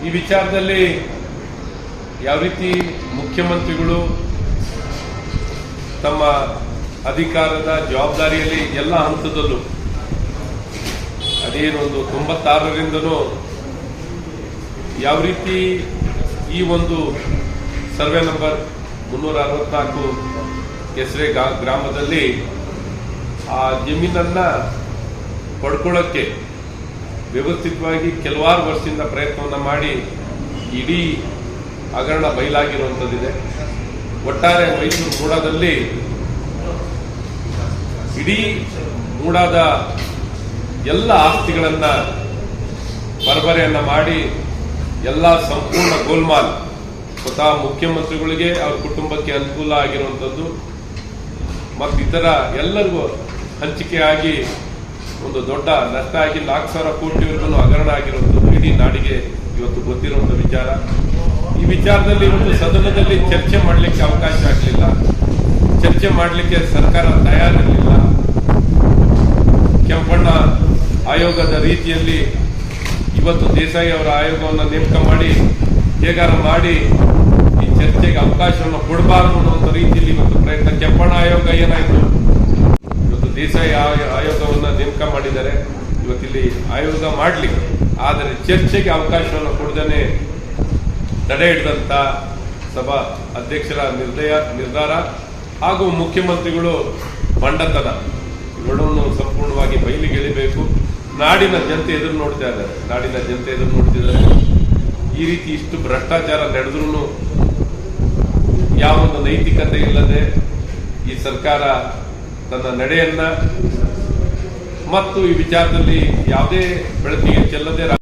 ಈ ವಿಚಾರದಲ್ಲಿ ಯಾವ ರೀತಿ ಮುಖ್ಯಮಂತ್ರಿಗಳು ತಮ್ಮ ಅಧಿಕಾರದ ಜವಾಬ್ದಾರಿಯಲ್ಲಿ ಎಲ್ಲ ಹಂತದಲ್ಲೂ ಅದೇನೊಂದು 96ರಿಂದನೂ ಯಾವ ರೀತಿ ಈ ಒಂದು ಸರ್ವೆ ನಂಬರ್ 364 ಕೆಸರೆ ಗ್ರಾಮದಲ್ಲಿ ಆ ಜಮೀನನ್ನ ಪಡ್ಕೊಳ್ಳೋಕ್ಕೆ ವ್ಯವಸ್ಥಿತವಾಗಿ ಕೆಲವಾರು ವರ್ಷದಿಂದ ಪ್ರಯತ್ನವನ್ನು ಮಾಡಿ ಇಡೀ ಹಗರಣ ಬಯಲಾಗಿರುವಂಥದ್ದಿದೆ. ಒಟ್ಟಾರೆ ಮೈಸೂರು ಮೂಡಾದಲ್ಲಿ ಇಡೀ ಮೂಡಾದ ಎಲ್ಲ ಆಸ್ತಿಗಳನ್ನ ಬರಬರೆಯನ್ನ ಮಾಡಿ ಎಲ್ಲ ಸಂಪೂರ್ಣ ಗೋಲ್ಮಾಲ್ ಸ್ವತಃ ಮುಖ್ಯಮಂತ್ರಿಗಳಿಗೆ ಅವ್ರ ಕುಟುಂಬಕ್ಕೆ ಅನುಕೂಲ ಆಗಿರುವಂಥದ್ದು ಮತ್ತು ಇತರ ಎಲ್ಲರಿಗೂ ಹಂಚಿಕೆಯಾಗಿ ಒಂದು ದೊಡ್ಡ ನಷ್ಟ ಆಗಿ 4,000 ಕೋಟಿವರೆಗೂ ಹಗರಣ ಆಗಿರುವಂಥದ್ದು ಇಡೀ ನಾಡಿಗೆ ಇವತ್ತು ಗೊತ್ತಿರುವಂಥ ವಿಚಾರ. ಈ ವಿಚಾರದಲ್ಲಿ ಇವತ್ತು ಸದನದಲ್ಲಿ ಚರ್ಚೆ ಮಾಡಲಿಕ್ಕೆ ಅವಕಾಶ ಆಗಲಿಲ್ಲ. ಚರ್ಚೆ ಮಾಡಲಿಕ್ಕೆ ಸರ್ಕಾರ ತಯಾರಿರಲಿಲ್ಲ. ಕೆಂಪಣ್ಣ ಆಯೋಗದ ರೀತಿಯಲ್ಲಿ ಇವತ್ತು ದೇಸಾಯಿ ಅವರ ಆಯೋಗವನ್ನು ನೇಮಕ ಮಾಡಿ ಹೇಗಾರ ಮಾಡಿ ಈ ಚರ್ಚೆಗೆ ಅವಕಾಶವನ್ನು ಕೊಡಬಾರದು ಅನ್ನುವಂಥ ರೀತಿಯಲ್ಲಿ ಇವತ್ತು ಪ್ರಯತ್ನ. ಕೆಂಪಣ್ಣ ಆಯೋಗ ಏನಾಯಿತು, ಇವತ್ತು ದೇಸಾಯಿ ಆಯೋಗವನ್ನು ನೇಮಕ ಮಾಡಿದ್ದಾರೆ. ಇವತ್ತಿಲ್ಲಿ ಆಯೋಗ ಮಾಡಲಿ, ಆದರೆ ಚರ್ಚೆಗೆ ಅವಕಾಶವನ್ನು ಕೊಡದೇ ತಡೆ ಹಿಡಿದಂತ ಸಭಾ ಅಧ್ಯಕ್ಷರ ನಿರ್ಧಾರ ಹಾಗೂ ಮುಖ್ಯಮಂತ್ರಿಗಳು ಬಂಡತನ ಇವುಗಳನ್ನು ಸಂಪೂರ್ಣವಾಗಿ ಬಯಲಿಗೆಳಿಬೇಕು. ನಾಡಿನ ಜನತೆ ಎದುರು ನೋಡ್ತಾ ಇದ್ದಾರೆ. ಈ ರೀತಿ ಇಷ್ಟು ಭ್ರಷ್ಟಾಚಾರ ನಡೆದ್ರೂ ಯಾವೊಂದು ನೈತಿಕತೆ ಇಲ್ಲದೆ ಈ ಸರ್ಕಾರ ತನ್ನ ನಡೆಯನ್ನ ಮತ್ತು ಈ ವಿಚಾರದಲ್ಲಿ ಯಾವುದೇ ಬೆಳಕಿಗೆ ಚೆಲ್ಲದೆ